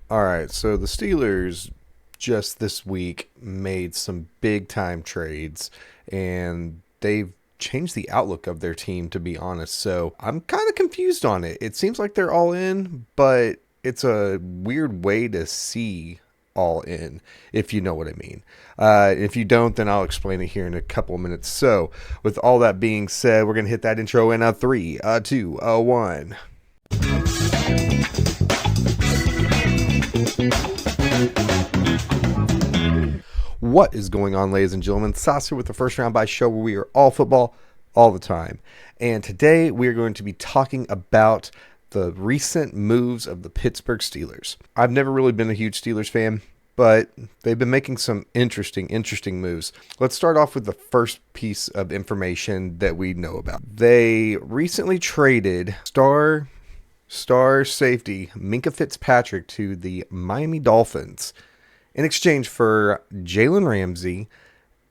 All right, so the Steelers just this week made some big time trades and they've changed the outlook of their team, to be honest. So I'm kind of confused on it. It seems like they're all in, but it's a weird way to see all in, if you know what I mean. If you don't, then I'll explain it here in a couple of minutes. So, with all that being said, we're going to hit that intro in a three, a two, a one. What is going on, ladies and gentlemen? Sas here with the First Round By Show, where we are all football all the time. And today we are going to be talking about the recent moves of the Pittsburgh Steelers. I've never really been a huge Steelers fan, but they've been making some interesting moves. Let's start off with the first piece of information that we know about. They recently traded star safety Minkah Fitzpatrick to the Miami Dolphins in exchange for Jalen Ramsey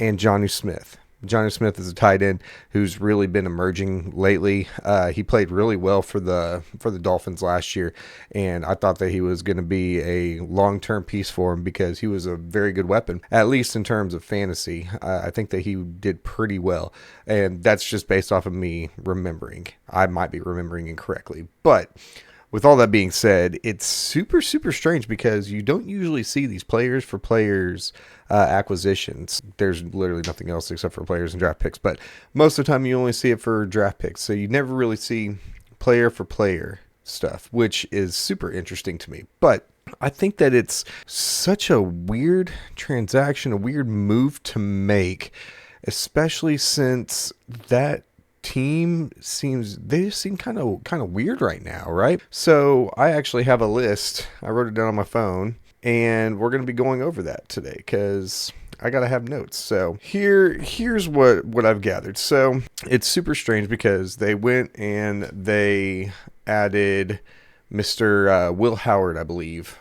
and Jonnu Smith. Jonnu Smith is a tight end who's really been emerging lately. He played really well for the Dolphins last year, and I thought that he was going to be a long-term piece for him because he was a very good weapon, at least in terms of fantasy. I think that he did pretty well, and that's just based off of me remembering. I might be remembering incorrectly, but with all that being said, it's super strange because you don't usually see these players for players acquisitions. There's literally nothing else except for players and draft picks, but most of the time you only see it for draft picks. So you never really see player for player stuff, which is super interesting to me. But I think that it's such a weird transaction, a weird move to make, especially since that team seem kind of weird right now, right? So I actually have a list. I wrote it down on my phone, and we're going to be going over that today because I gotta have notes. So here's what I've gathered. So it's super strange because they went and they added Mr. Will Howard, I believe,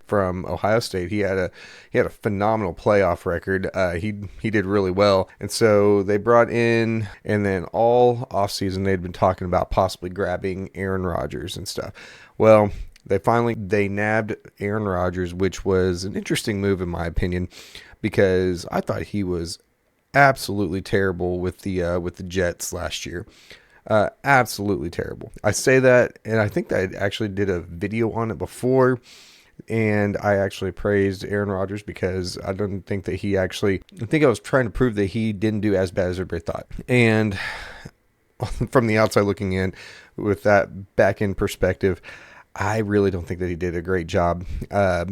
from Ohio State. He had a phenomenal playoff record. He did really well, and so they brought in, and then all offseason they'd been talking about possibly grabbing Aaron Rodgers and stuff. Well, they nabbed Aaron Rodgers, which was an interesting move in my opinion, because I thought he was absolutely terrible with the Jets last year. Absolutely terrible. I say that, and I think that I actually did a video on it before. And I actually praised Aaron Rodgers because I don't think that I think I was trying to prove that he didn't do as bad as everybody thought. And from the outside looking in, with that back end perspective, I really don't think that he did a great job. Let's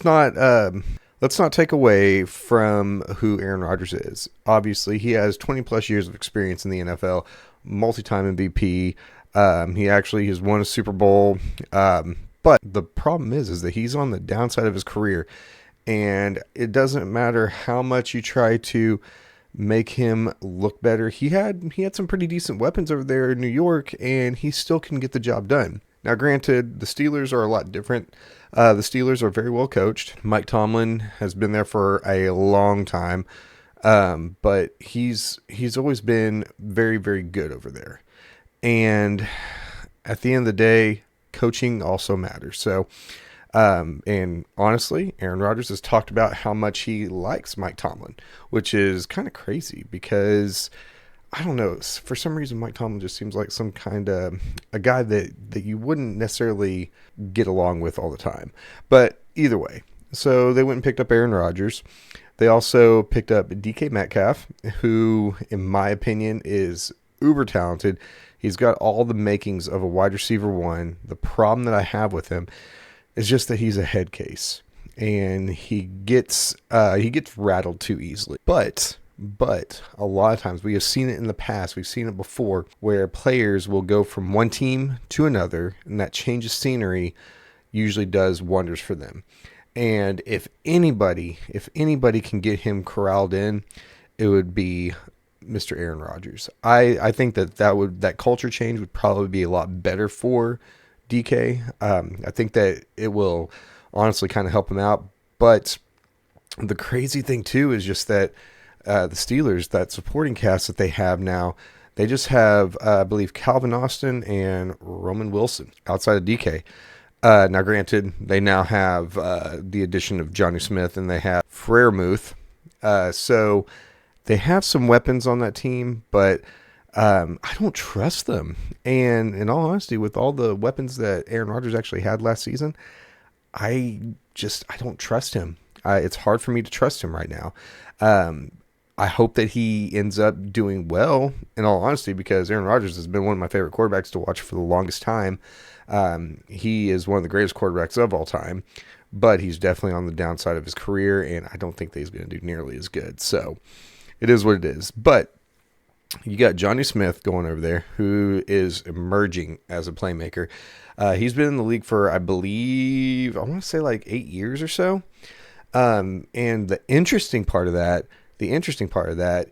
not take away from who Aaron Rodgers is. Obviously, he has 20 plus years of experience in the NFL, multi-time MVP. He actually has won a Super Bowl. But the problem is that he's on the downside of his career, and it doesn't matter how much you try to make him look better. He had some pretty decent weapons over there in New York, and he still can get the job done. Now, granted, the Steelers are a lot different. The Steelers are very well coached. Mike Tomlin has been there for a long time, but he's always been very, very good over there. And at the end of the day, coaching also matters. So, and honestly, Aaron Rodgers has talked about how much he likes Mike Tomlin, which is kind of crazy because I don't know, for some reason Mike Tomlin just seems like some kind of a guy that you wouldn't necessarily get along with all the time. But either way, so they went and picked up Aaron Rodgers. They also picked up DK Metcalf, who, in my opinion, is uber talented. He's got all the makings of a wide receiver one. The problem that I have with him is just that he's a head case, and he gets rattled too easily. But a lot of times we have seen it in the past. We've seen it before where players will go from one team to another, and that change of scenery usually does wonders for them. And if anybody can get him corralled in, it would be Mr. Aaron Rodgers. I think that culture change would probably be a lot better for DK. I think that it will honestly kind of help him out. But the crazy thing too is just that the Steelers, that supporting cast that they have now, They just have, I believe, Calvin Austin and Roman Wilson outside of DK. Now, granted, they now have the addition of Johnny Smith and they have Freiermuth. So they have some weapons on that team, but I don't trust them. And in all honesty, with all the weapons that Aaron Rodgers actually had last season, I don't trust him. It's hard for me to trust him right now. I hope that he ends up doing well, in all honesty, because Aaron Rodgers has been one of my favorite quarterbacks to watch for the longest time. He is one of the greatest quarterbacks of all time, but he's definitely on the downside of his career, and I don't think that he's going to do nearly as good. So it is what it is. But you got Johnny Smith going over there, who is emerging as a playmaker. He's been in the league for, I believe, I want to say like 8 years or so. And the interesting part of that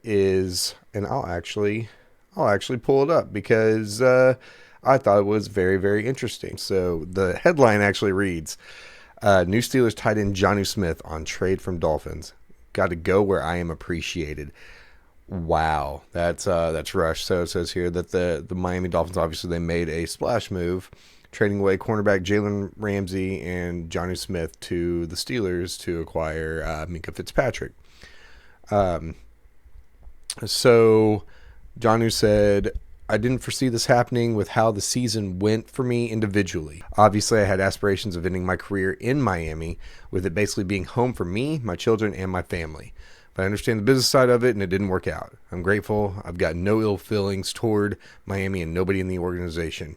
is, and I'll actually pull it up because I thought it was very, very interesting. So the headline actually reads, new Steelers tight end Johnny Smith on trade from Dolphins. Got to go where I am appreciated. Wow, that's rush. So it says here that the Miami Dolphins, obviously they made a splash move, trading away cornerback Jalen Ramsey and Johnny Smith to the Steelers to acquire Minkah Fitzpatrick. So Johnny said, I didn't foresee this happening with how the season went for me individually. Obviously, I had aspirations of ending my career in Miami, with it basically being home for me, my children, and my family. But I understand the business side of it, and it didn't work out. I'm grateful. I've got no ill feelings toward Miami and nobody in the organization.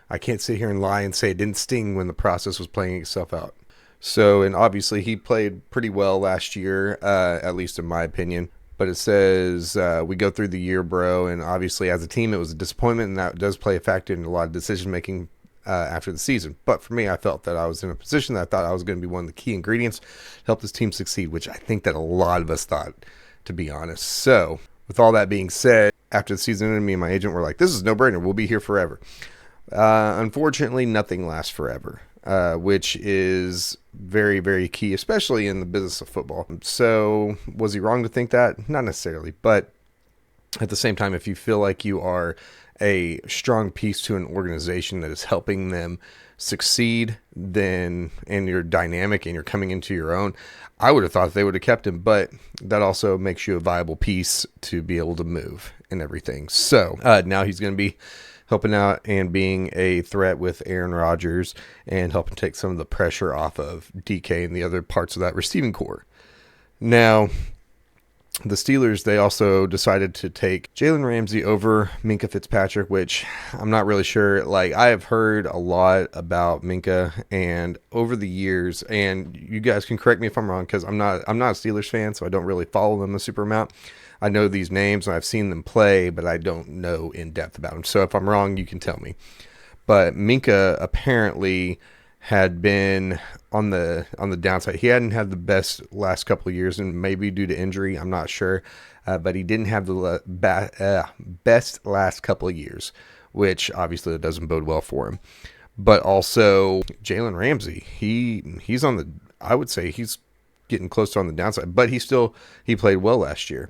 I can't sit here and lie and say it didn't sting when the process was playing itself out. So, and obviously he played pretty well last year, at least in my opinion. But it says, we go through the year, bro, and obviously as a team it was a disappointment, and that does play a factor in a lot of decision-making after the season. But for me, I felt that I was in a position that I thought I was going to be one of the key ingredients to help this team succeed, which I think that a lot of us thought, to be honest. So, with all that being said, after the season ended, me and my agent were like, this is no brainer. We'll be here forever. Unfortunately, nothing lasts forever, which is very, very key, especially in the business of football. So, was he wrong to think that? Not necessarily, but at the same time, if you feel like you are a strong piece to an organization that is helping them succeed, then, and you're dynamic and you're coming into your own, I would have thought they would have kept him, but that also makes you a viable piece to be able to move and everything. So now he's going to be helping out and being a threat with Aaron Rodgers and helping take some of the pressure off of DK and the other parts of that receiving core. Now, the Steelers, they also decided to take Jalen Ramsey over Minkah Fitzpatrick, which I'm not really sure. Like, I have heard a lot about Minkah, and over the years, and you guys can correct me if I'm wrong, because I'm not a Steelers fan, so I don't really follow them a super amount. I know these names and I've seen them play, but I don't know in depth about them. So if I'm wrong, you can tell me. But Minkah apparently had been on the downside. He hadn't had the best last couple of years, and maybe due to injury, I'm not sure. But he didn't have the best last couple of years, which obviously that doesn't bode well for him. But also Jalen Ramsey, he's on the, I would say he's getting close to on the downside, but he played well last year.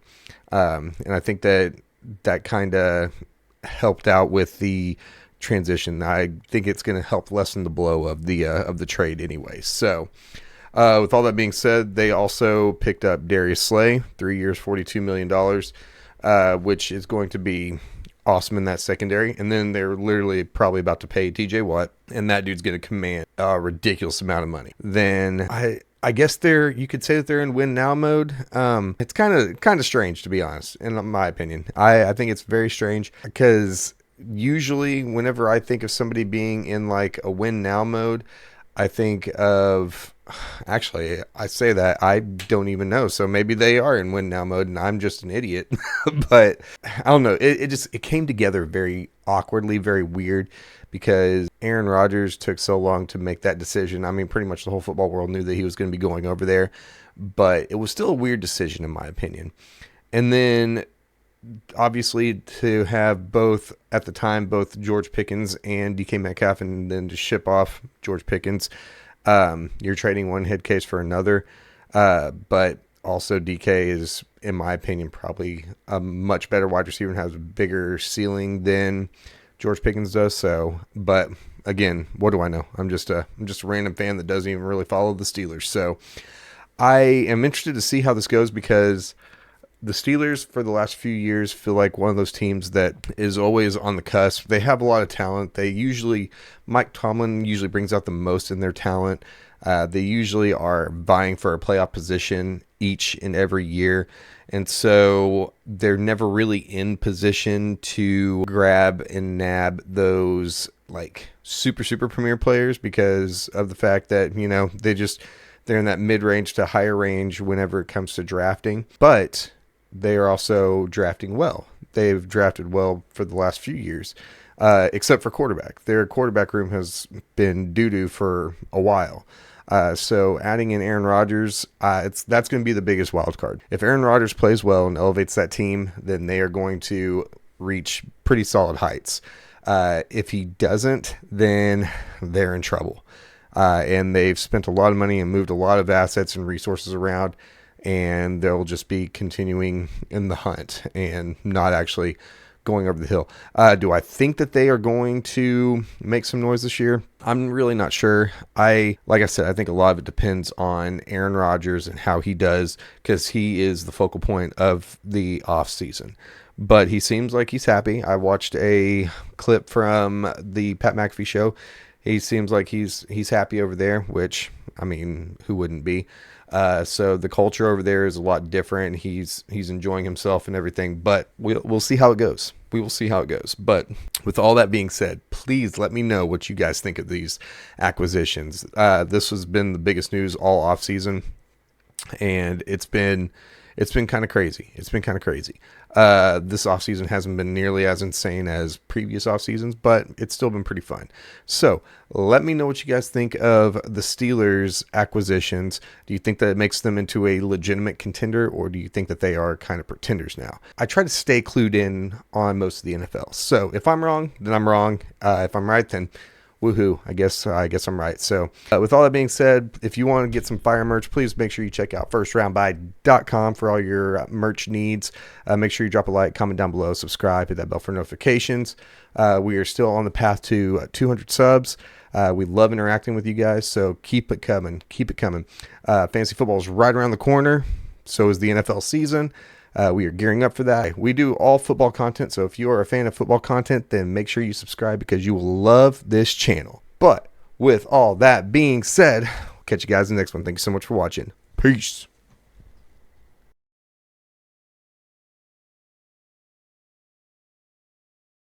And I think that kind of helped out with the transition. I think it's going to help lessen the blow of the trade anyway. So with all that being said, they also picked up Darius Slay, 3 years, $42 million, which is going to be awesome in that secondary. And then they're literally probably about to pay TJ Watt, and that dude's going to command a ridiculous amount of money. Then I guess you could say that they're in win now mode. It's kind of strange, to be honest, in my opinion. I think it's very strange because usually whenever I think of somebody being in like a win now mode, I think of, actually, I say that I don't even know. So maybe they are in win now mode and I'm just an idiot, but I don't know. It came together very awkwardly, very weird, because Aaron Rodgers took so long to make that decision. I mean, pretty much the whole football world knew that he was going to be going over there, but it was still a weird decision in my opinion. And then obviously to have both George Pickens and DK Metcalf, and then to ship off George Pickens, you're trading one head case for another. But Also, DK is, in my opinion, probably a much better wide receiver and has a bigger ceiling than George Pickens does. So, but again, what do I know? I'm just a random fan that doesn't even really follow the Steelers. So I am interested to see how this goes, because the Steelers for the last few years feel like one of those teams that is always on the cusp. They have a lot of talent. Mike Tomlin usually brings out the most in their talent. They usually are vying for a playoff position each and every year. And so they're never really in position to grab and nab those like super, super premier players, because of the fact that, they're in that mid-range to higher range whenever it comes to drafting. But they are also drafting well. They've drafted well for the last few years, except for quarterback. Their quarterback room has been doo-doo for a while. So adding in Aaron Rodgers, that's going to be the biggest wild card. If Aaron Rodgers plays well and elevates that team, then they are going to reach pretty solid heights. If he doesn't, then they're in trouble. And they've spent a lot of money and moved a lot of assets and resources around, and they'll just be continuing in the hunt and not actually going over the hill. Do I think that they are going to make some noise this year? I'm really not sure. Like I said, I think a lot of it depends on Aaron Rodgers and how he does, because he is the focal point of the offseason. But he seems like he's happy. I watched a clip from the Pat McAfee show. He seems like he's happy over there, which, I mean, who wouldn't be? So the culture over there is a lot different. He's enjoying himself and everything, but we'll see how it goes. We will see how it goes. But with all that being said, please let me know what you guys think of these acquisitions. This has been the biggest news all offseason, and it's been kind of crazy. This offseason hasn't been nearly as insane as previous off seasons, but it's still been pretty fun. So let me know what you guys think of the Steelers acquisitions. Do you think that it makes them into a legitimate contender, or do you think that they are kind of pretenders now? I try to stay clued in on most of the NFL. So if I'm wrong, then I'm wrong. If I'm right, then woohoo, I guess I'm right. So with all that being said, if you want to get some fire merch, please make sure you check out firstroundbuy.com for all your merch needs. Make sure you drop a like, comment down below, subscribe, hit that bell for notifications. We are still on the path to 200 subs. We love interacting with you guys, so keep it coming. Fantasy football is right around the corner. So is the NFL season. We are gearing up for that. We do all football content, so if you are a fan of football content, then make sure you subscribe, because you will love this channel. But with all that being said, we'll catch you guys in the next one. Thank you so much for watching. Peace.